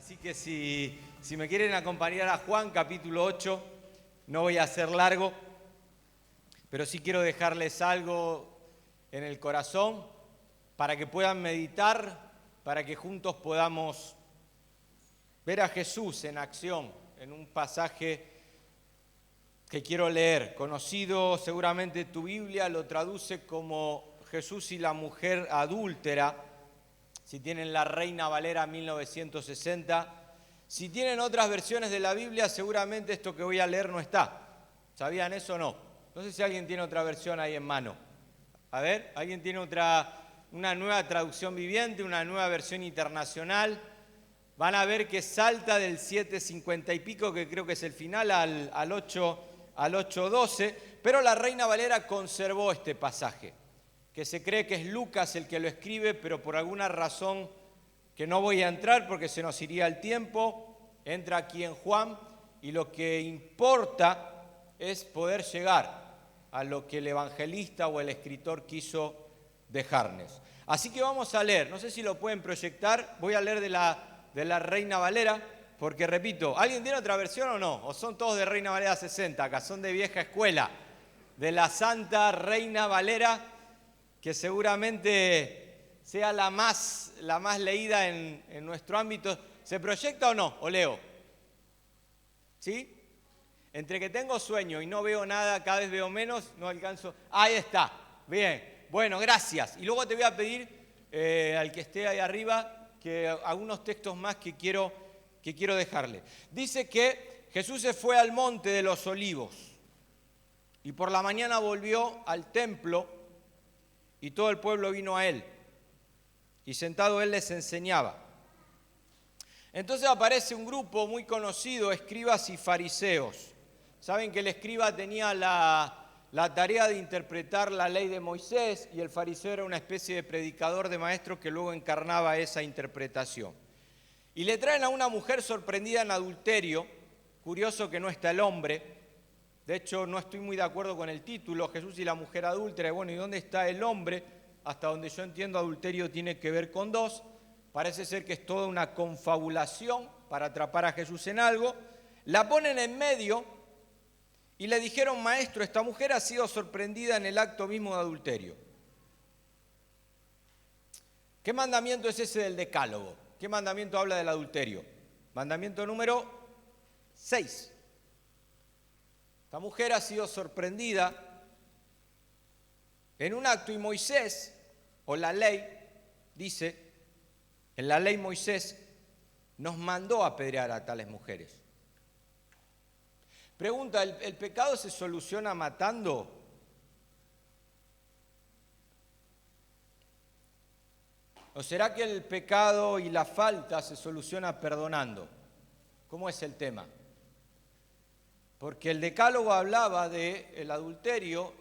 Así que si me quieren acompañar a Juan, capítulo 8, no voy a ser largo, pero sí quiero dejarles algo en el corazón para que puedan meditar, para que juntos podamos ver a Jesús en acción, en un pasaje que quiero leer. Conocido seguramente tu Biblia lo traduce como Jesús y la mujer adúltera. Si tienen la Reina Valera 1960, si tienen otras versiones de la Biblia, seguramente esto que voy a leer no está. ¿Sabían eso o no? No sé si alguien tiene otra versión ahí en mano. A ver, ¿alguien tiene una nueva traducción viviente, una nueva versión internacional? Van a ver que salta del 7.50 y pico, que creo que es el final, al 8.12, pero la Reina Valera conservó este pasaje, que se cree que es Lucas el que lo escribe, pero por alguna razón que no voy a entrar porque se nos iría el tiempo, entra aquí en Juan, y lo que importa es poder llegar a lo que el evangelista o el escritor quiso dejarnos. Así que vamos a leer, no sé si lo pueden proyectar, voy a leer de la Reina Valera, porque repito, ¿alguien tiene otra versión o no? ¿O son todos de Reina Valera 60, acá son de vieja escuela? De la Santa Reina Valera, que seguramente sea la más leída en nuestro ámbito. ¿Se proyecta o no? ¿O leo? ¿Sí? Entre que tengo sueño y no veo nada, cada vez veo menos, no alcanzo. Ahí está. Bien. Bueno, gracias. Y luego te voy a pedir al que esté ahí arriba que algunos textos más que quiero dejarle. Dice que Jesús se fue al monte de los olivos y por la mañana volvió al templo y todo el pueblo vino a él y sentado él les enseñaba. Entonces aparece un grupo muy conocido, escribas y fariseos. Saben que el escriba tenía la tarea de interpretar la ley de Moisés y el fariseo era una especie de predicador, de maestro que luego encarnaba esa interpretación. Y le traen a una mujer sorprendida en adulterio. Curioso que no está el hombre. De hecho, no estoy muy de acuerdo con el título, Jesús y la mujer adúltera. Y bueno, ¿y dónde está el hombre? Hasta donde yo entiendo, adulterio tiene que ver con dos. Parece ser que es toda una confabulación para atrapar a Jesús en algo. La ponen en medio y le dijeron, maestro, esta mujer ha sido sorprendida en el acto mismo de adulterio. ¿Qué mandamiento es ese del decálogo? ¿Qué mandamiento habla del adulterio? Mandamiento número 6. Esta mujer ha sido sorprendida en un acto y Moisés, o la ley, dice, en la ley Moisés nos mandó apedrear a tales mujeres. Pregunta, ¿el pecado se soluciona matando? ¿O será que el pecado y la falta se soluciona perdonando? ¿Cómo es el tema? Porque el decálogo hablaba del adulterio,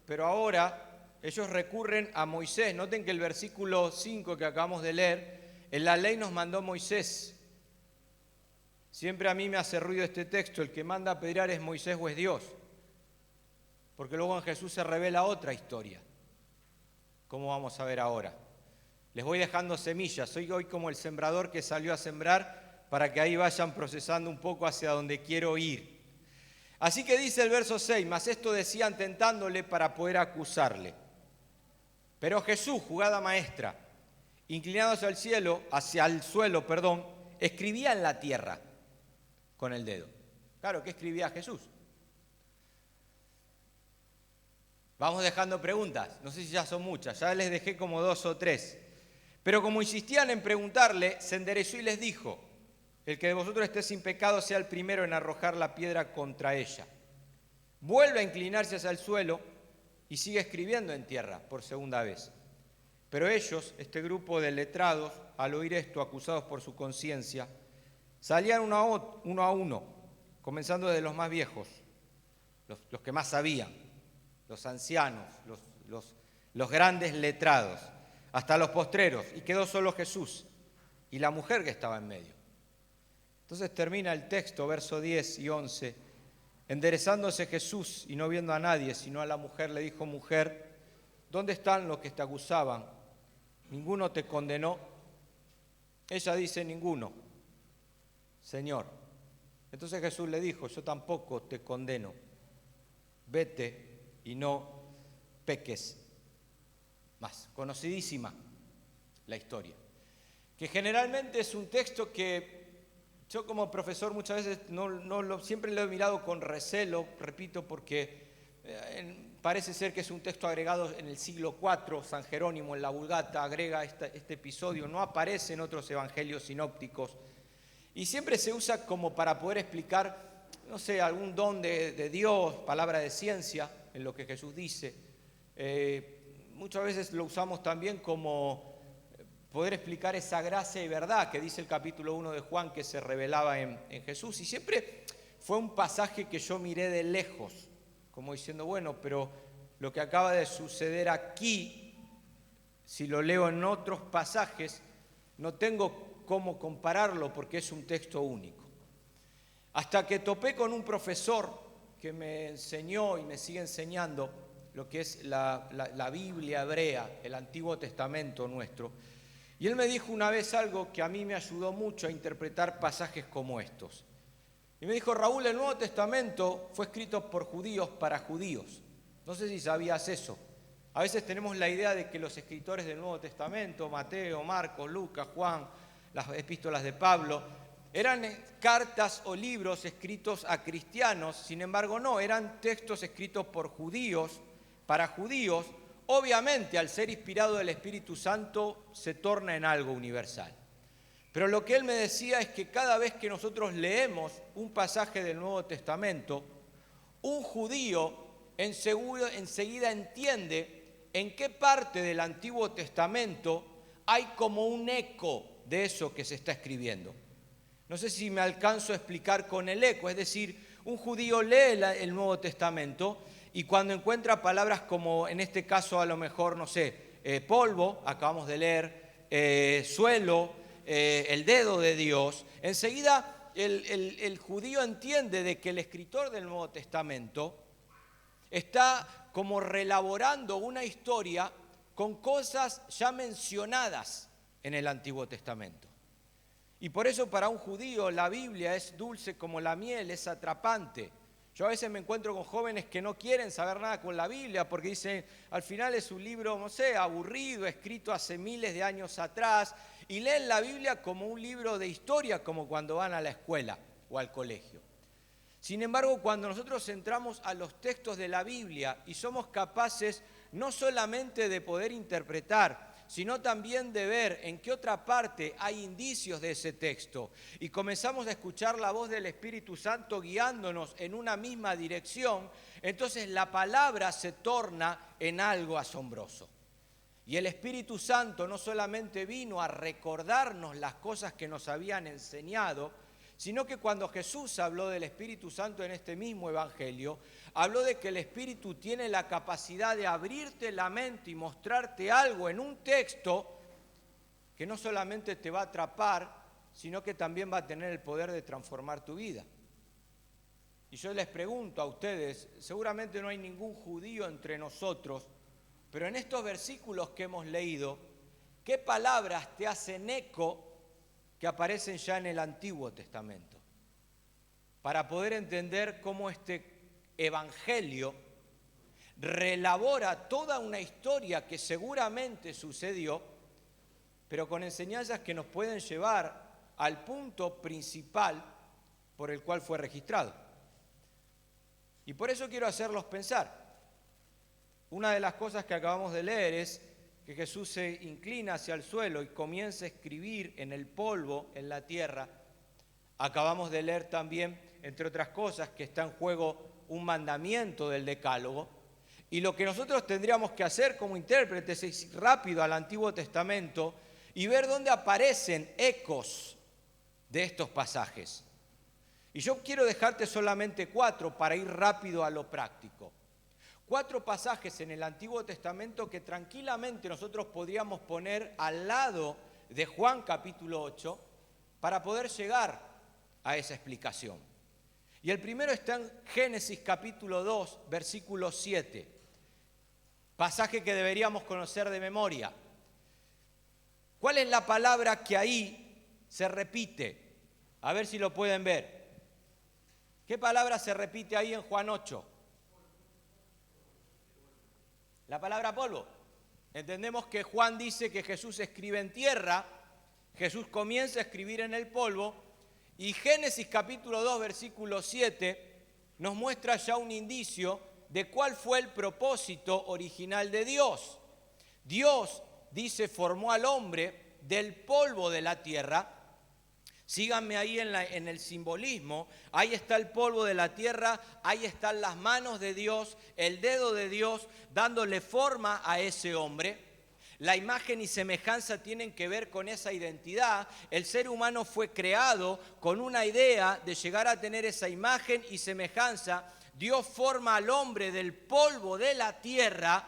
pero ahora ellos recurren a Moisés. Noten que el versículo 5 que acabamos de leer, en la ley nos mandó Moisés. Siempre a mí me hace ruido este texto, el que manda a apedrear es Moisés o es Dios. Porque luego en Jesús se revela otra historia, como vamos a ver ahora. Les voy dejando semillas, soy hoy como el sembrador que salió a sembrar para que ahí vayan procesando un poco hacia donde quiero ir. Así que dice el verso 6, mas esto decían tentándole para poder acusarle. Pero Jesús, jugada maestra, inclinándose hacia el suelo, escribía en la tierra con el dedo. Claro, ¿qué escribía Jesús? Vamos dejando preguntas, no sé si ya son muchas, ya les dejé como 2 o 3. Pero como insistían en preguntarle, se enderezó y les dijo, el que de vosotros esté sin pecado sea el primero en arrojar la piedra contra ella. Vuelve a inclinarse hacia el suelo y sigue escribiendo en tierra por segunda vez. Pero ellos, este grupo de letrados, al oír esto, acusados por su conciencia, salían uno a uno, comenzando desde los más viejos, los que más sabían, los ancianos, los grandes letrados, hasta los postreros, y quedó solo Jesús y la mujer que estaba en medio. Entonces termina el texto, verso 10 y 11, enderezándose Jesús y no viendo a nadie, sino a la mujer, le dijo, mujer, ¿dónde están los que te acusaban? ¿Ninguno te condenó? Ella dice, ninguno. Señor. Entonces Jesús le dijo, yo tampoco te condeno, vete y no peques más. Conocidísima la historia, que generalmente es un texto que yo como profesor muchas veces siempre lo he mirado con recelo, repito, porque parece ser que es un texto agregado en el siglo IV, San Jerónimo en la Vulgata agrega este episodio, no aparece en otros evangelios sinópticos, y siempre se usa como para poder explicar, no sé, algún don de Dios, palabra de ciencia en lo que Jesús dice. Muchas veces lo usamos también como poder explicar esa gracia y verdad que dice el capítulo 1 de Juan que se revelaba en Jesús. Y siempre fue un pasaje que yo miré de lejos, como diciendo, bueno, pero lo que acaba de suceder aquí, si lo leo en otros pasajes, no tengo cómo compararlo porque es un texto único. Hasta que topé con un profesor que me enseñó y me sigue enseñando lo que es la Biblia hebrea, el Antiguo Testamento nuestro. Y él me dijo una vez algo que a mí me ayudó mucho a interpretar pasajes como estos. Y me dijo, Raúl, el Nuevo Testamento fue escrito por judíos para judíos. No sé si sabías eso. A veces tenemos la idea de que los escritores del Nuevo Testamento, Mateo, Marcos, Lucas, Juan, las epístolas de Pablo, eran cartas o libros escritos a cristianos. Sin embargo, no, eran textos escritos por judíos, para judíos. Obviamente, al ser inspirado del Espíritu Santo, se torna en algo universal. Pero lo que él me decía es que cada vez que nosotros leemos un pasaje del Nuevo Testamento, un judío enseguida entiende en qué parte del Antiguo Testamento hay como un eco de eso que se está escribiendo. No sé si me alcanzo a explicar con el eco, es decir, un judío lee el Nuevo Testamento y cuando encuentra palabras como, en este caso a lo mejor, no sé, polvo, acabamos de leer, suelo, el dedo de Dios, enseguida el judío entiende de que el escritor del Nuevo Testamento está como relaborando una historia con cosas ya mencionadas en el Antiguo Testamento. Y por eso para un judío la Biblia es dulce como la miel, es atrapante. Yo a veces me encuentro con jóvenes que no quieren saber nada con la Biblia porque dicen, al final es un libro, no sé, aburrido, escrito hace miles de años atrás, y leen la Biblia como un libro de historia, como cuando van a la escuela o al colegio. Sin embargo, cuando nosotros entramos a los textos de la Biblia y somos capaces no solamente de poder interpretar, sino también de ver en qué otra parte hay indicios de ese texto y comenzamos a escuchar la voz del Espíritu Santo guiándonos en una misma dirección, entonces la palabra se torna en algo asombroso. Y el Espíritu Santo no solamente vino a recordarnos las cosas que nos habían enseñado, sino que cuando Jesús habló del Espíritu Santo en este mismo Evangelio, habló de que el Espíritu tiene la capacidad de abrirte la mente y mostrarte algo en un texto que no solamente te va a atrapar, sino que también va a tener el poder de transformar tu vida. Y yo les pregunto a ustedes, seguramente no hay ningún judío entre nosotros, pero en estos versículos que hemos leído, ¿qué palabras te hacen eco que aparecen ya en el Antiguo Testamento? Para poder entender cómo este Evangelio relabora toda una historia que seguramente sucedió, pero con enseñanzas que nos pueden llevar al punto principal por el cual fue registrado. Y por eso quiero hacerlos pensar. Una de las cosas que acabamos de leer es que Jesús se inclina hacia el suelo y comienza a escribir en el polvo, en la tierra. Acabamos de leer también, entre otras cosas, que está en juego un mandamiento del Decálogo. Y lo que nosotros tendríamos que hacer como intérpretes es ir rápido al Antiguo Testamento y ver dónde aparecen ecos de estos pasajes. Y yo quiero dejarte solamente 4 para ir rápido a lo práctico. 4 pasajes en el Antiguo Testamento que tranquilamente nosotros podríamos poner al lado de Juan capítulo 8 para poder llegar a esa explicación. Y el primero está en Génesis capítulo 2, versículo 7, pasaje que deberíamos conocer de memoria. ¿Cuál es la palabra que ahí se repite? A ver si lo pueden ver. ¿Qué palabra se repite ahí en Juan 8? La palabra polvo. Entendemos que Juan dice que Jesús escribe en tierra, Jesús comienza a escribir en el polvo, y Génesis capítulo 2, versículo 7, nos muestra ya un indicio de cuál fue el propósito original de Dios. Dios, dice, formó al hombre del polvo de la tierra. Síganme ahí en el simbolismo. Ahí está el polvo de la tierra, ahí están las manos de Dios, el dedo de Dios dándole forma a ese hombre. La imagen y semejanza tienen que ver con esa identidad. El ser humano fue creado con una idea de llegar a tener esa imagen y semejanza. Dios forma al hombre del polvo de la tierra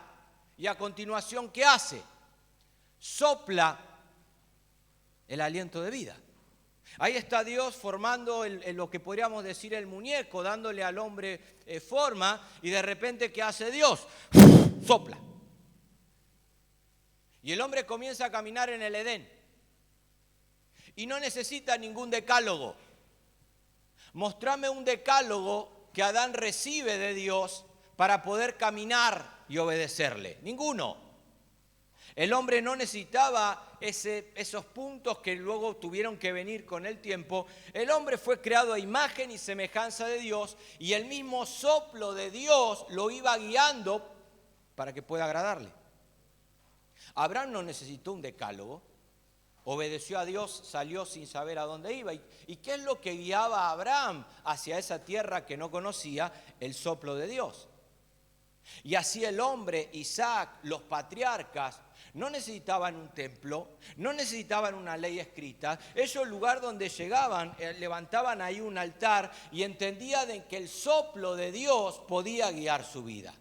y a continuación, ¿qué hace? Sopla el aliento de vida. Ahí está Dios formando lo que podríamos decir el muñeco, dándole al hombre forma, y de repente, ¿qué hace Dios? Sopla. Y el hombre comienza a caminar en el Edén. Y no necesita ningún decálogo. Mostrame un decálogo que Adán recibe de Dios para poder caminar y obedecerle. Ninguno. El hombre no necesitaba esos puntos que luego tuvieron que venir con el tiempo. El hombre fue creado a imagen y semejanza de Dios, y el mismo soplo de Dios lo iba guiando para que pueda agradarle. Abraham no necesitó un decálogo, obedeció a Dios, salió sin saber a dónde iba. ¿Y qué es lo que guiaba a Abraham hacia esa tierra que no conocía? El soplo de Dios. Y así el hombre, Isaac, los patriarcas, no necesitaban un templo, no necesitaban una ley escrita. Ellos, el lugar donde llegaban, levantaban ahí un altar y entendían que el soplo de Dios podía guiar su vida.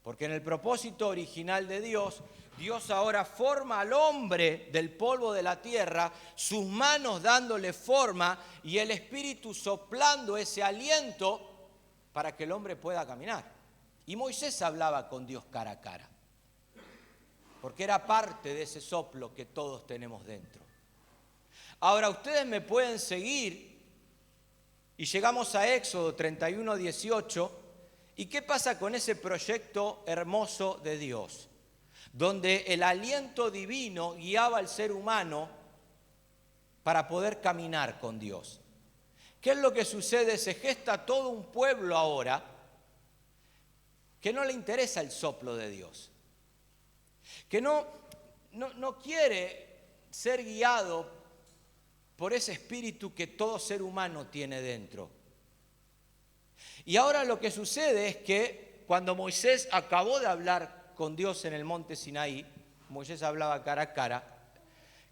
Porque en el propósito original de Dios, Dios ahora forma al hombre del polvo de la tierra, sus manos dándole forma y el Espíritu soplando ese aliento para que el hombre pueda caminar. Y Moisés hablaba con Dios cara a cara, porque era parte de ese soplo que todos tenemos dentro. Ahora ustedes me pueden seguir y llegamos a Éxodo 31, 18. ¿Y qué pasa con ese proyecto hermoso de Dios? Donde el aliento divino guiaba al ser humano para poder caminar con Dios. ¿Qué es lo que sucede? Se gesta todo un pueblo ahora que no le interesa el soplo de Dios, que no quiere ser guiado por ese espíritu que todo ser humano tiene dentro. Y ahora lo que sucede es que cuando Moisés acabó de hablar con Dios en el monte Sinaí, Moisés hablaba cara a cara,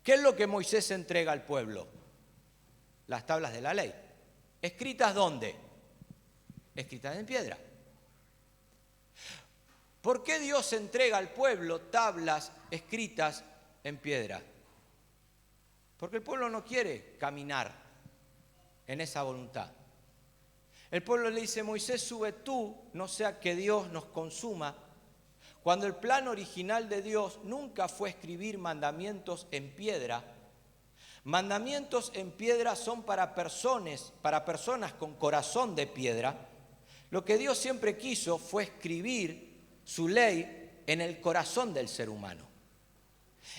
¿qué es lo que Moisés entrega al pueblo? Las tablas de la ley. ¿Escritas dónde? Escritas en piedra. ¿Por qué Dios entrega al pueblo tablas escritas en piedra? Porque el pueblo no quiere caminar en esa voluntad. El pueblo le dice, Moisés, sube tú, no sea que Dios nos consuma. Cuando el plan original de Dios nunca fue escribir mandamientos en piedra. Mandamientos en piedra son para personas con corazón de piedra. Lo que Dios siempre quiso fue escribir su ley en el corazón del ser humano.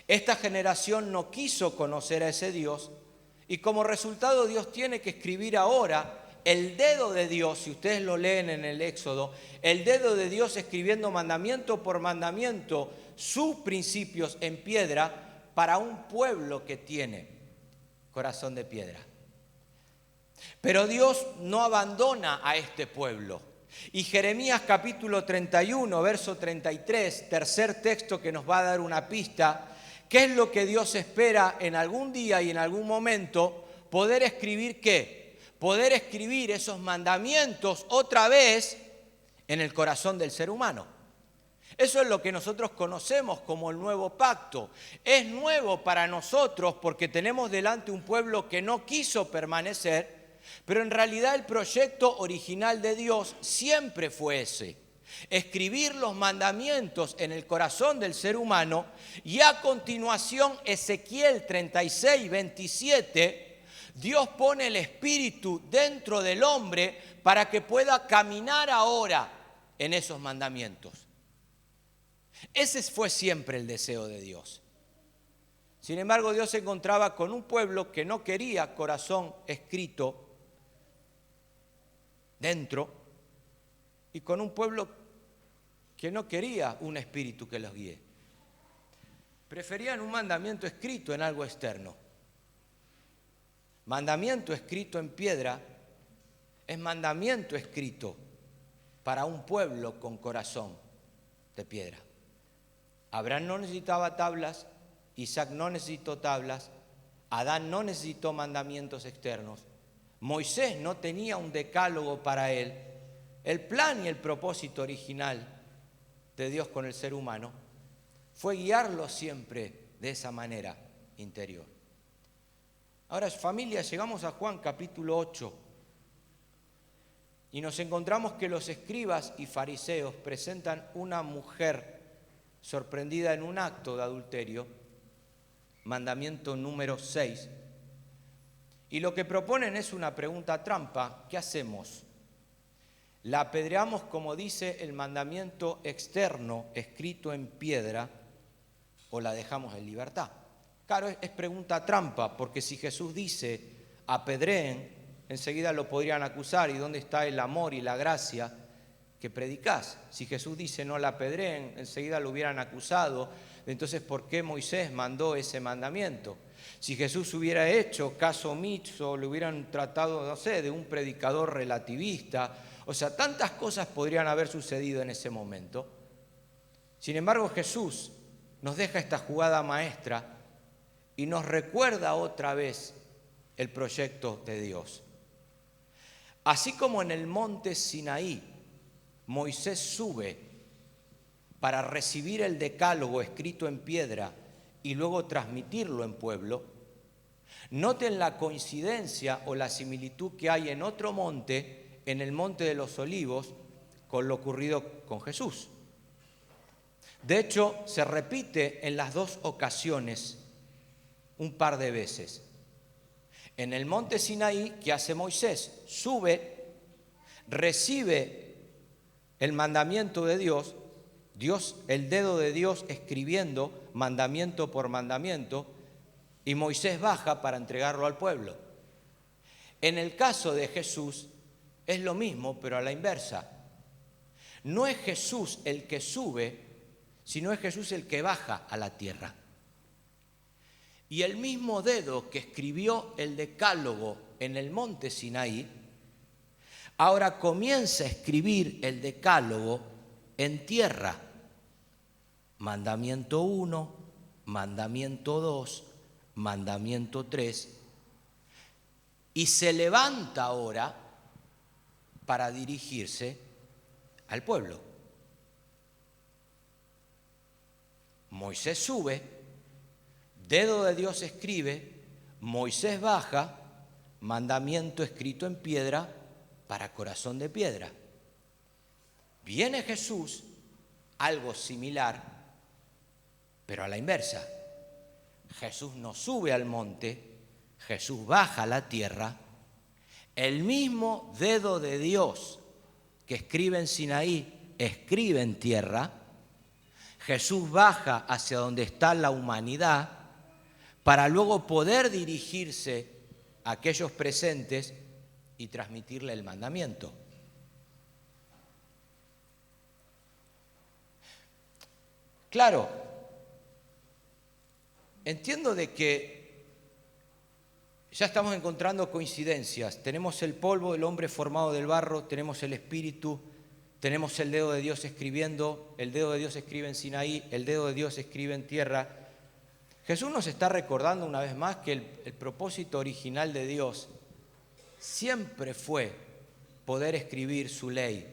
Esta generación no quiso conocer a ese Dios y como resultado Dios tiene que escribir ahora el dedo de Dios, si ustedes lo leen en el Éxodo, el dedo de Dios escribiendo mandamiento por mandamiento sus principios en piedra para un pueblo que tiene corazón de piedra. Pero Dios no abandona a este pueblo. Y Jeremías capítulo 31, verso 33, tercer texto que nos va a dar una pista, ¿qué es lo que Dios espera en algún día y en algún momento? Poder escribir ¿qué? Poder escribir esos mandamientos otra vez en el corazón del ser humano. Eso es lo que nosotros conocemos como el nuevo pacto. Es nuevo para nosotros porque tenemos delante un pueblo que no quiso permanecer, pero en realidad el proyecto original de Dios siempre fue ese. Escribir los mandamientos en el corazón del ser humano y a continuación Ezequiel 36, 27, Dios pone el Espíritu dentro del hombre para que pueda caminar ahora en esos mandamientos. Ese fue siempre el deseo de Dios. Sin embargo, Dios se encontraba con un pueblo que no quería corazón escrito dentro y con un pueblo que no quería un espíritu que los guíe. Preferían un mandamiento escrito en algo externo. Mandamiento escrito en piedra es mandamiento escrito para un pueblo con corazón de piedra. Abraham no necesitaba tablas, Isaac no necesitó tablas, Adán no necesitó mandamientos externos, Moisés no tenía un decálogo para él. El plan y el propósito original de Dios con el ser humano fue guiarlo siempre de esa manera interior. Ahora, familia, llegamos a Juan capítulo 8 y nos encontramos que los escribas y fariseos presentan una mujer sorprendida en un acto de adulterio, mandamiento número 6, y lo que proponen es una pregunta trampa. ¿Qué hacemos? ¿La apedreamos como dice el mandamiento externo escrito en piedra o la dejamos en libertad? Claro, es pregunta trampa, porque si Jesús dice apedreen, enseguida lo podrían acusar. ¿Y dónde está el amor y la gracia que predicás? Si Jesús dice no la apedreen, enseguida lo hubieran acusado. Entonces, ¿por qué Moisés mandó ese mandamiento? Si Jesús hubiera hecho caso omiso, lo hubieran tratado, no sé, de un predicador relativista. O sea, tantas cosas podrían haber sucedido en ese momento. Sin embargo, Jesús nos deja esta jugada maestra y nos recuerda otra vez el proyecto de Dios. Así como en el monte Sinaí, Moisés sube para recibir el decálogo escrito en piedra y luego transmitirlo en pueblo, noten la coincidencia o la similitud que hay en otro monte, en el monte de los Olivos, con lo ocurrido con Jesús. De hecho, se repite en las dos ocasiones un par de veces. En el monte Sinaí, ¿qué hace Moisés? Sube, recibe el mandamiento de Dios, el dedo de Dios escribiendo mandamiento por mandamiento, y Moisés baja para entregarlo al pueblo. En el caso de Jesús es lo mismo, pero a la inversa. No es Jesús el que sube, sino es Jesús el que baja a la tierra. Y el mismo dedo que escribió el decálogo en el monte Sinaí, ahora comienza a escribir el decálogo en tierra. Mandamiento 1, mandamiento 2, mandamiento 3. Y se levanta ahora para dirigirse al pueblo. Moisés sube, dedo de Dios escribe, Moisés baja, mandamiento escrito en piedra para corazón de piedra. Viene Jesús, algo similar, pero a la inversa. Jesús no sube al monte, Jesús baja a la tierra. El mismo dedo de Dios que escribe en Sinaí, escribe en tierra. Jesús baja hacia donde está la humanidad para luego poder dirigirse a aquellos presentes y transmitirle el mandamiento. Claro, entiendo de que ya estamos encontrando coincidencias. Tenemos el polvo del hombre formado del barro, tenemos el espíritu, tenemos el dedo de Dios escribiendo, el dedo de Dios escribe en Sinaí, el dedo de Dios escribe en tierra. Jesús nos está recordando una vez más que el propósito original de Dios siempre fue poder escribir su ley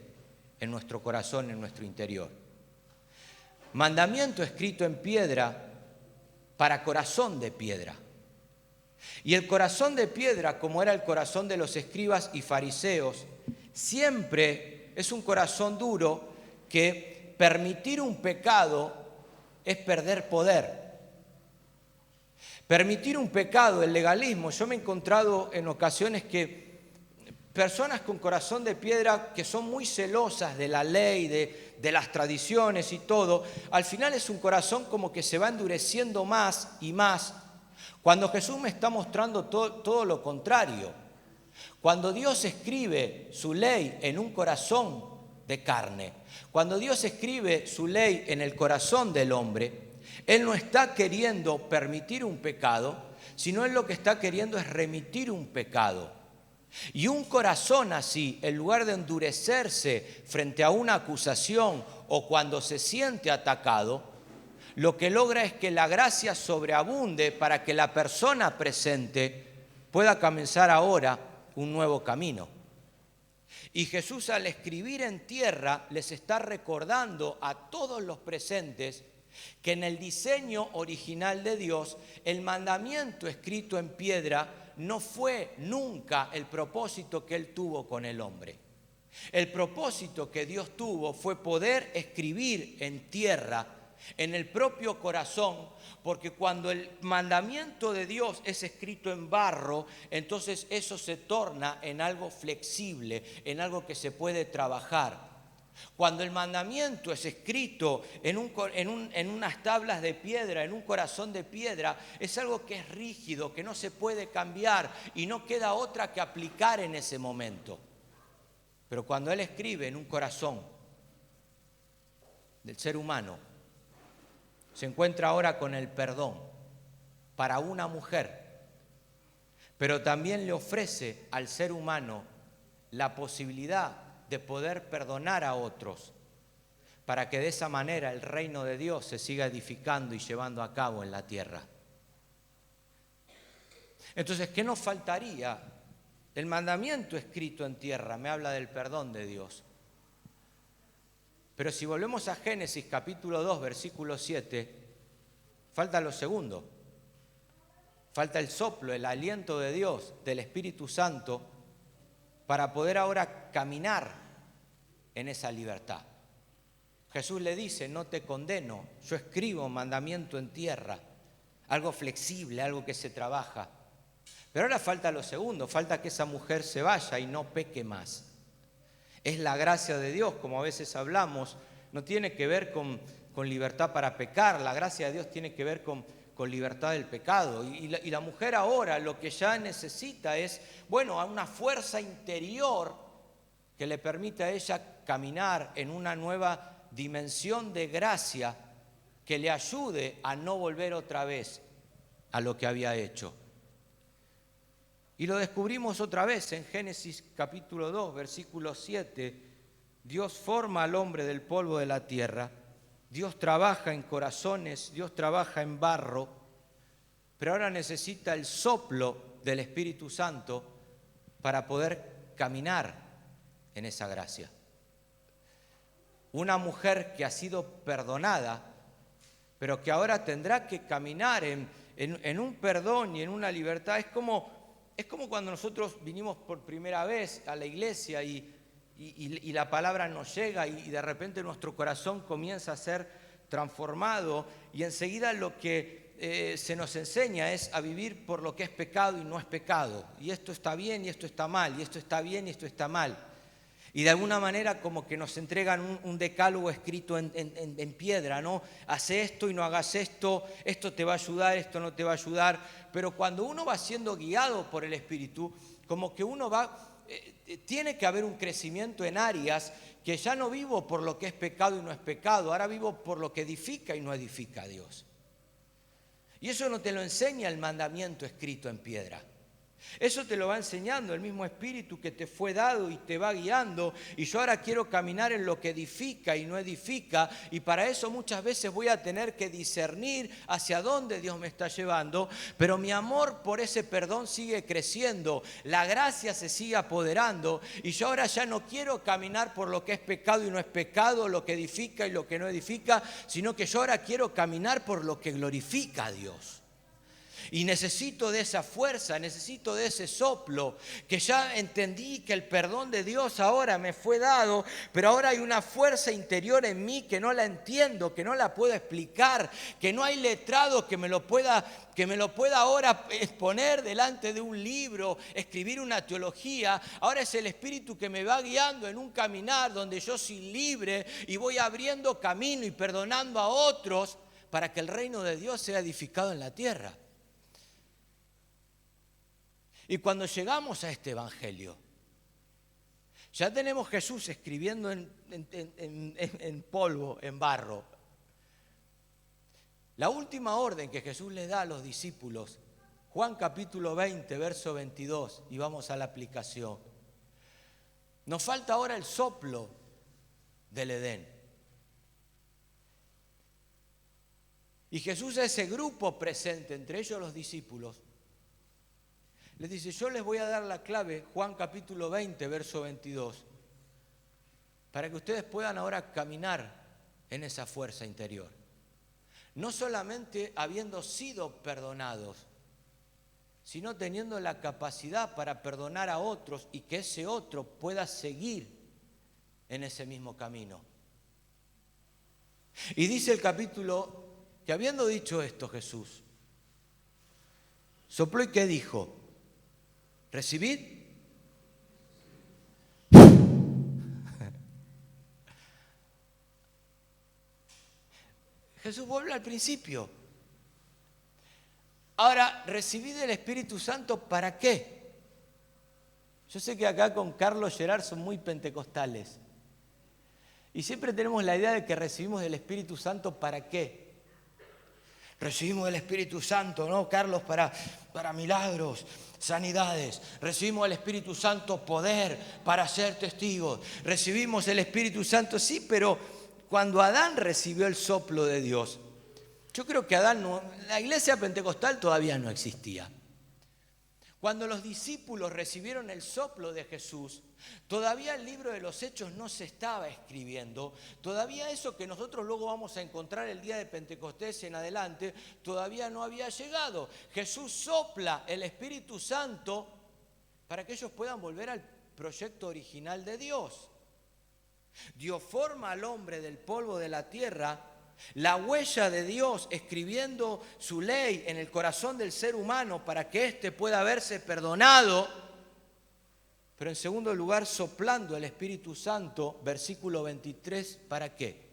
en nuestro corazón, en nuestro interior. Mandamiento escrito en piedra para corazón de piedra. Y el corazón de piedra, como era el corazón de los escribas y fariseos, siempre es un corazón duro que permitir un pecado es perder poder. Permitir un pecado, el legalismo. Yo me he encontrado en ocasiones que personas con corazón de piedra que son muy celosas de la ley, de las tradiciones y todo, al final es un corazón como que se va endureciendo más y más, cuando Jesús me está mostrando todo lo contrario. Cuando Dios escribe su ley en un corazón de carne, cuando Dios escribe su ley en el corazón del hombre, Él no está queriendo permitir un pecado, sino Él lo que está queriendo es remitir un pecado. Y un corazón así, en lugar de endurecerse frente a una acusación o cuando se siente atacado, lo que logra es que la gracia sobreabunde para que la persona presente pueda comenzar ahora un nuevo camino. Y Jesús, al escribir en tierra, les está recordando a todos los presentes que en el diseño original de Dios, el mandamiento escrito en piedra no fue nunca el propósito que Él tuvo con el hombre. El propósito que Dios tuvo fue poder escribir en tierra, en el propio corazón, porque cuando el mandamiento de Dios es escrito en barro, entonces eso se torna en algo flexible, en algo que se puede trabajar. Cuando el mandamiento es escrito en unas tablas de piedra, en un corazón de piedra, es algo que es rígido, que no se puede cambiar y no queda otra que aplicar en ese momento. Pero cuando Él escribe en un corazón del ser humano, se encuentra ahora con el perdón para una mujer, pero también le ofrece al ser humano la posibilidad de poder perdonar a otros, para que de esa manera el reino de Dios se siga edificando y llevando a cabo en la tierra. Entonces, ¿qué nos faltaría? El mandamiento escrito en tierra me habla del perdón de Dios. Pero si volvemos a Génesis capítulo 2, versículo 7, falta lo segundo. Falta el soplo, el aliento de Dios, del Espíritu Santo, para poder ahora caminar en esa libertad. Jesús le dice, no te condeno, yo escribo mandamiento en tierra, algo flexible, algo que se trabaja. Pero ahora falta lo segundo, falta que esa mujer se vaya y no peque más. Es la gracia de Dios, como a veces hablamos, no tiene que ver con libertad para pecar, la gracia de Dios tiene que ver con libertad del pecado. Y la mujer ahora lo que ya necesita es, a una fuerza interior que le permita a ella caminar en una nueva dimensión de gracia que le ayude a no volver otra vez a lo que había hecho. Y lo descubrimos otra vez en Génesis capítulo 2, versículo 7. Dios forma al hombre del polvo de la tierra, Dios trabaja en corazones, Dios trabaja en barro, pero ahora necesita el soplo del Espíritu Santo para poder caminar en esa gracia. Una mujer que ha sido perdonada, pero que ahora tendrá que caminar en un perdón y en una libertad. Es como cuando nosotros vinimos por primera vez a la iglesia y la palabra nos llega y de repente nuestro corazón comienza a ser transformado y enseguida lo que se nos enseña es a vivir por lo que es pecado y no es pecado. Y esto está bien y esto está mal, y esto está bien y esto está mal. Y de alguna manera como que nos entregan un decálogo escrito en piedra, ¿no? Haz esto y no hagas esto, esto te va a ayudar, esto no te va a ayudar. Pero cuando uno va siendo guiado por el Espíritu, como que uno tiene que haber un crecimiento en áreas que ya no vivo por lo que es pecado y no es pecado, ahora vivo por lo que edifica y no edifica a Dios. Y eso no te lo enseña el mandamiento escrito en piedra. Eso te lo va enseñando el mismo Espíritu que te fue dado y te va guiando. Y yo ahora quiero caminar en lo que edifica y no edifica. Y para eso muchas veces voy a tener que discernir hacia dónde Dios me está llevando. Pero mi amor por ese perdón sigue creciendo. La gracia se sigue apoderando. Y yo ahora ya no quiero caminar por lo que es pecado y no es pecado, lo que edifica y lo que no edifica, sino que yo ahora quiero caminar por lo que glorifica a Dios. Y necesito de esa fuerza, necesito de ese soplo, que ya entendí que el perdón de Dios ahora me fue dado, pero ahora hay una fuerza interior en mí que no la entiendo, que no la puedo explicar, que no hay letrado que me lo pueda ahora exponer delante de un libro, escribir una teología. Ahora es el Espíritu que me va guiando en un caminar donde yo soy libre y voy abriendo camino y perdonando a otros para que el reino de Dios sea edificado en la tierra. Y cuando llegamos a este evangelio, ya tenemos Jesús escribiendo en polvo, en barro. La última orden que Jesús le da a los discípulos, Juan capítulo 20, verso 22, y vamos a la aplicación. Nos falta ahora el soplo del Edén. Y Jesús a ese grupo presente, entre ellos los discípulos, les dice, yo les voy a dar la clave, Juan capítulo 20, verso 22, para que ustedes puedan ahora caminar en esa fuerza interior. No solamente habiendo sido perdonados, sino teniendo la capacidad para perdonar a otros y que ese otro pueda seguir en ese mismo camino. Y dice el capítulo que habiendo dicho esto Jesús, sopló y ¿qué dijo? ¿Recibid? Jesús vuelve al principio. Ahora, recibid el Espíritu Santo, ¿para qué? Yo sé que acá con Carlos Gerard son muy pentecostales. Y siempre tenemos la idea de que recibimos el Espíritu Santo, ¿para qué? Recibimos el Espíritu Santo, ¿no, Carlos? Para milagros, sanidades. Recibimos el Espíritu Santo, poder para ser testigos. Recibimos el Espíritu Santo, sí, pero cuando Adán recibió el soplo de Dios, yo creo que la iglesia pentecostal todavía no existía. Cuando los discípulos recibieron el soplo de Jesús, todavía el libro de los Hechos no se estaba escribiendo, todavía eso que nosotros luego vamos a encontrar el día de Pentecostés en adelante, todavía no había llegado. Jesús sopla el Espíritu Santo para que ellos puedan volver al proyecto original de Dios. Dio forma al hombre del polvo de la tierra. La huella de Dios escribiendo su ley en el corazón del ser humano para que éste pueda verse perdonado, pero en segundo lugar soplando el Espíritu Santo, versículo 23, ¿para qué?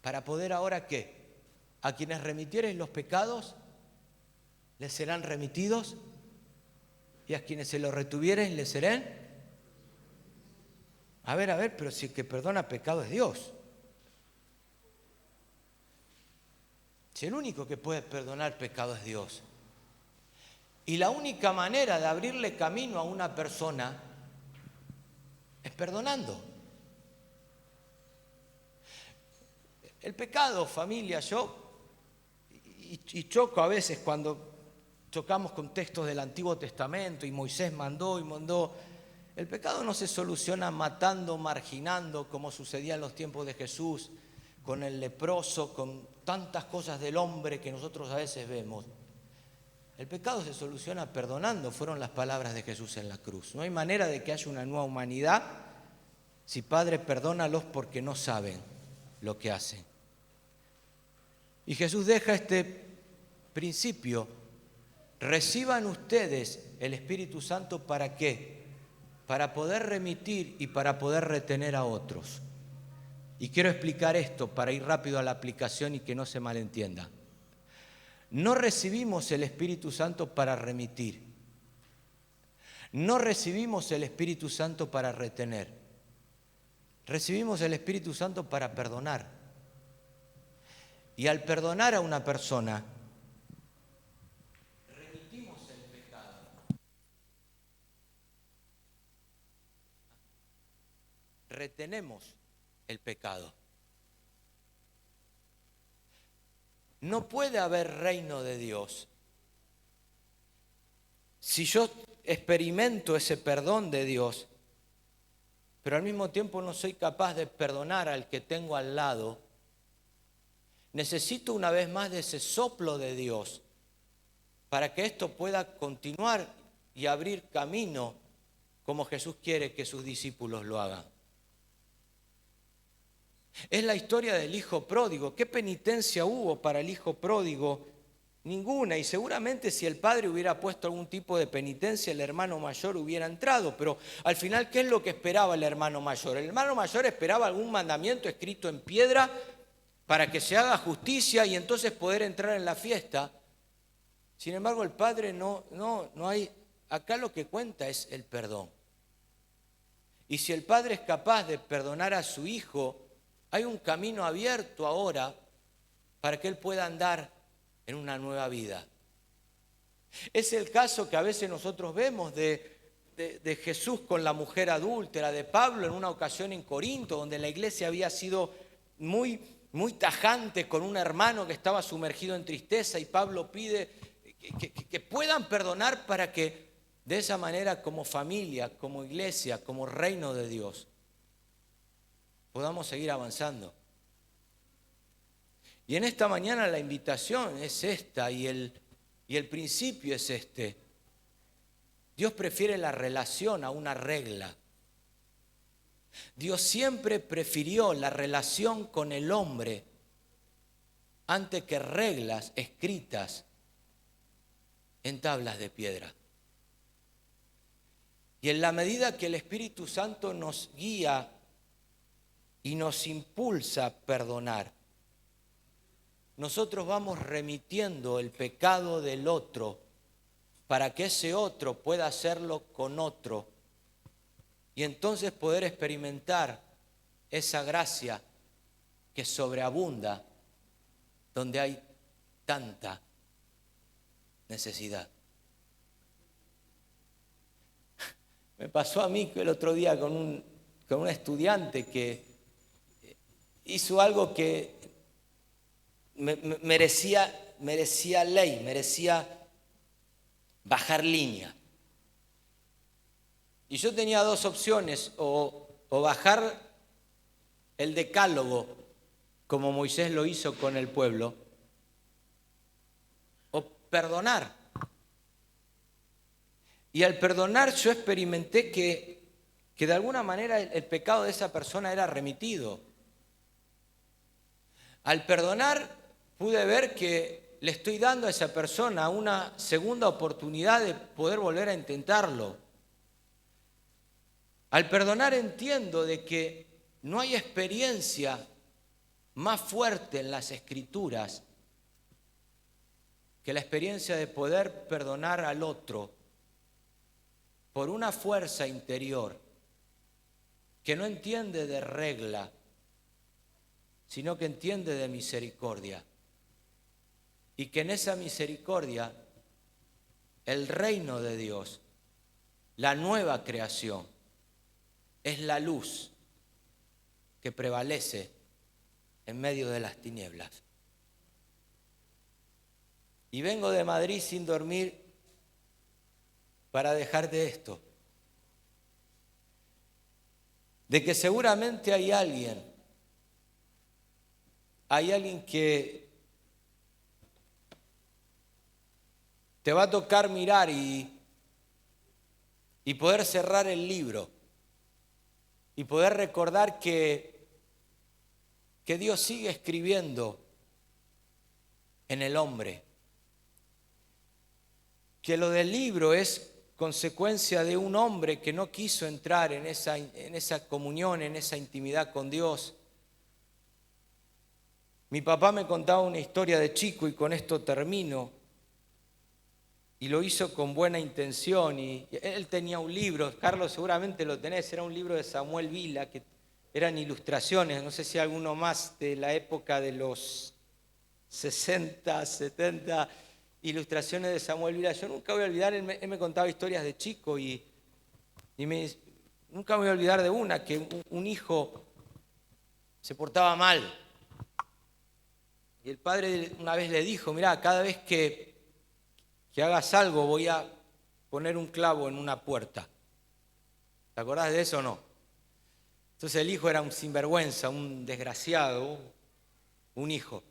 Para poder ahora ¿qué? A quienes remitieren los pecados les serán remitidos y a quienes se los retuvieren les serán. A ver, pero si el que perdona pecado es Dios. Si el único que puede perdonar pecado es Dios. Y la única manera de abrirle camino a una persona es perdonando. El pecado, familia, y choco a veces cuando chocamos con textos del Antiguo Testamento y Moisés mandó. El pecado no se soluciona matando, marginando, como sucedía en los tiempos de Jesús, con el leproso, con tantas cosas del hombre que nosotros a veces vemos. El pecado se soluciona perdonando, fueron las palabras de Jesús en la cruz. No hay manera de que haya una nueva humanidad si Padre, perdónalos porque no saben lo que hacen. Y Jesús deja este principio: reciban ustedes el Espíritu Santo, ¿para qué? Para poder remitir y para poder retener a otros. Y quiero explicar esto para ir rápido a la aplicación y que no se malentienda. No recibimos el Espíritu Santo para remitir. No recibimos el Espíritu Santo para retener. Recibimos el Espíritu Santo para perdonar. Y al perdonar a una persona, remitimos el pecado. Retenemos el pecado. No puede haber reino de Dios si yo experimento ese perdón de Dios, pero al mismo tiempo no soy capaz de perdonar al que tengo al lado. Necesito una vez más de ese soplo de Dios para que esto pueda continuar y abrir camino como Jesús quiere que sus discípulos lo hagan. Es la historia del hijo pródigo. ¿Qué penitencia hubo para el hijo pródigo? Ninguna. Y seguramente si el padre hubiera puesto algún tipo de penitencia, el hermano mayor hubiera entrado. Pero al final, ¿qué es lo que esperaba el hermano mayor? El hermano mayor esperaba algún mandamiento escrito en piedra para que se haga justicia y entonces poder entrar en la fiesta. Sin embargo, el padre no hay. Acá lo que cuenta es el perdón. Y si el padre es capaz de perdonar a su hijo, hay un camino abierto ahora para que él pueda andar en una nueva vida. Es el caso que a veces nosotros vemos de Jesús con la mujer adúltera, de Pablo en una ocasión en Corinto, donde la iglesia había sido muy tajante con un hermano que estaba sumergido en tristeza y Pablo pide que puedan perdonar para que de esa manera como familia, como iglesia, como reino de Dios, podamos seguir avanzando. Y en esta mañana la invitación es esta y el principio es este. Dios prefiere la relación a una regla. Dios siempre prefirió la relación con el hombre antes que reglas escritas en tablas de piedra. Y en la medida que el Espíritu Santo nos guía y nos impulsa a perdonar, nosotros vamos remitiendo el pecado del otro para que ese otro pueda hacerlo con otro y entonces poder experimentar esa gracia que sobreabunda donde hay tanta necesidad. Me pasó a mí el otro día con un estudiante que hizo algo que merecía ley, merecía bajar línea. Y yo tenía dos opciones, o bajar el decálogo, como Moisés lo hizo con el pueblo, o perdonar. Y al perdonar yo experimenté que de alguna manera el pecado de esa persona era remitido. Al perdonar pude ver que le estoy dando a esa persona una segunda oportunidad de poder volver a intentarlo. Al perdonar entiendo de que no hay experiencia más fuerte en las Escrituras que la experiencia de poder perdonar al otro por una fuerza interior que no entiende de regla, sino que entiende de misericordia. Y que en esa misericordia el reino de Dios, la nueva creación, es la luz que prevalece en medio de las tinieblas. Y vengo de Madrid sin dormir para dejarte esto, de que seguramente hay alguien que te va a tocar mirar y poder cerrar el libro y poder recordar que Dios sigue escribiendo en el hombre, que lo del libro es consecuencia de un hombre que no quiso entrar en esa comunión, en esa intimidad con Dios. Mi papá me contaba una historia de chico y con esto termino. Y lo hizo con buena intención. Y él tenía un libro, Carlos seguramente lo tenés, era un libro de Samuel Vila, que eran ilustraciones, no sé si alguno más de la época de los 60, 70, ilustraciones de Samuel Vila. Yo nunca voy a olvidar, él me contaba historias de chico y nunca voy a olvidar de una, que un hijo se portaba mal. Y el padre una vez le dijo, mirá, cada vez que hagas algo voy a poner un clavo en una puerta. ¿Te acordás de eso o no? Entonces el hijo era un sinvergüenza, un desgraciado, un hijo.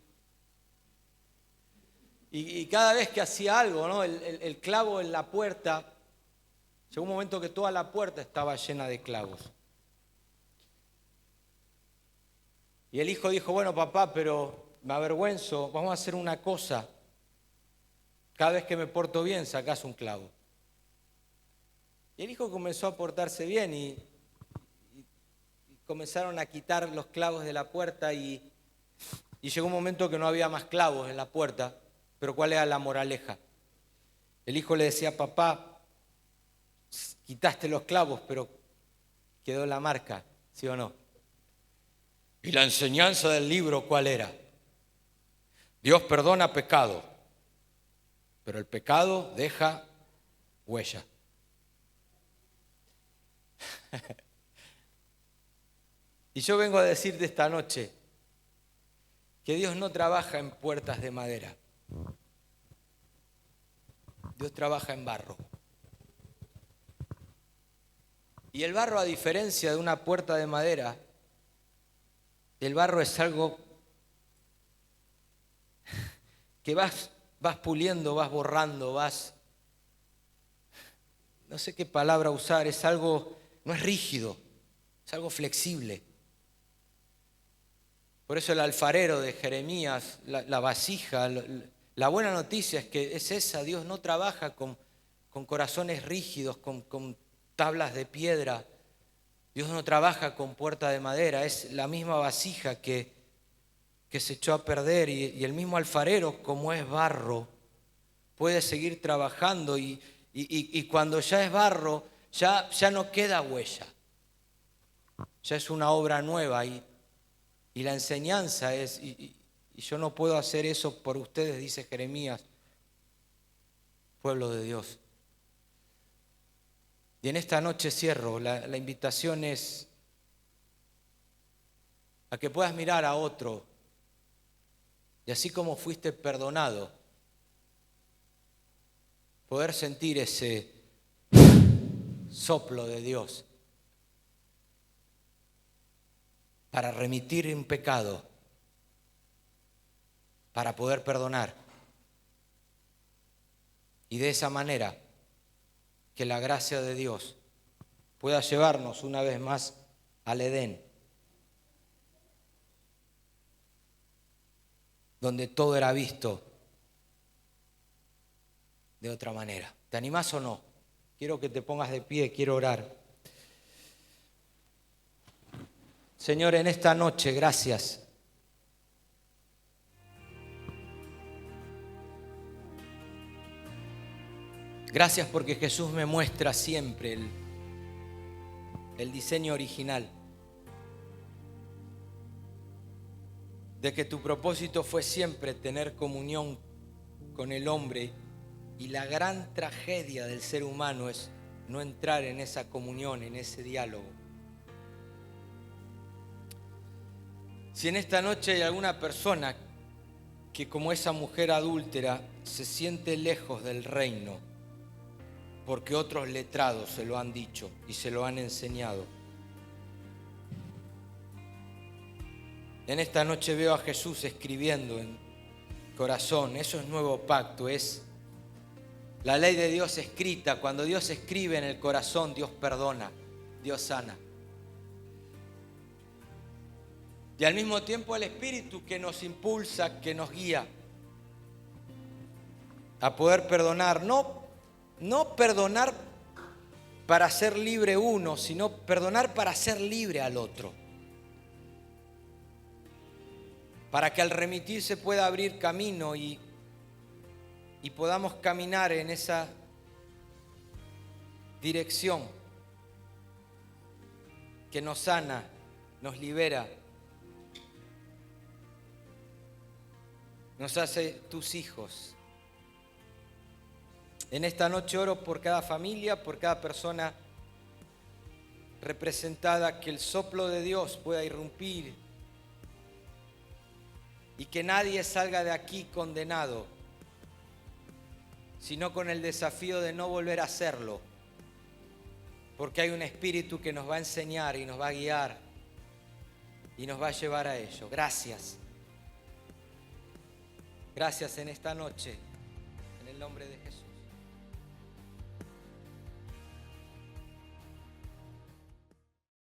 Y cada vez que hacía algo, ¿no? El clavo en la puerta, llegó un momento que toda la puerta estaba llena de clavos. Y el hijo dijo, bueno, papá, pero me avergüenzo, vamos a hacer una cosa. Cada vez que me porto bien, sacás un clavo. Y el hijo comenzó a portarse bien y comenzaron a quitar los clavos de la puerta y llegó un momento que no había más clavos en la puerta. Pero ¿cuál era la moraleja? El hijo le decía, papá, quitaste los clavos, pero quedó la marca, ¿sí o no? Y la enseñanza del libro, ¿cuál era? Dios perdona pecado, pero el pecado deja huella. Y yo vengo a decirte esta noche que Dios no trabaja en puertas de madera. Dios trabaja en barro. Y el barro, a diferencia de una puerta de madera, el barro es algo que vas puliendo, vas borrando, no sé qué palabra usar, es algo, no es rígido, es algo flexible. Por eso el alfarero de Jeremías, la vasija, la buena noticia es que es esa, Dios no trabaja con corazones rígidos, con tablas de piedra. Dios no trabaja con puerta de madera, es la misma vasija que se echó a perder y el mismo alfarero, como es barro, puede seguir trabajando y cuando ya es barro, ya no queda huella, ya es una obra nueva y la enseñanza es, y yo no puedo hacer eso por ustedes, dice Jeremías, pueblo de Dios. Y en esta noche cierro, la invitación es a que puedas mirar a otro y así como fuiste perdonado, poder sentir ese soplo de Dios para remitir un pecado, para poder perdonar. Y de esa manera que la gracia de Dios pueda llevarnos una vez más al Edén, donde todo era visto de otra manera. ¿Te animás o no? Quiero que te pongas de pie, quiero orar. Señor, en esta noche, gracias. Gracias porque Jesús me muestra siempre el diseño original. De que tu propósito fue siempre tener comunión con el hombre y la gran tragedia del ser humano es no entrar en esa comunión, en ese diálogo. Si en esta noche hay alguna persona que como esa mujer adúltera se siente lejos del reino, porque otros letrados se lo han dicho y se lo han enseñado. En esta noche veo a Jesús escribiendo en corazón, eso es nuevo pacto, es la ley de Dios escrita. Cuando Dios escribe en el corazón, Dios perdona, Dios sana. Y al mismo tiempo el Espíritu que nos impulsa, que nos guía a poder perdonar, no perdonar para ser libre uno, sino perdonar para ser libre al otro. Para que al remitir se pueda abrir camino y podamos caminar en esa dirección que nos sana, nos libera, nos hace tus hijos. En esta noche oro por cada familia, por cada persona representada, que el soplo de Dios pueda irrumpir y que nadie salga de aquí condenado, sino con el desafío de no volver a hacerlo, porque hay un Espíritu que nos va a enseñar y nos va a guiar y nos va a llevar a ello. Gracias. Gracias en esta noche, en el nombre de Jesús.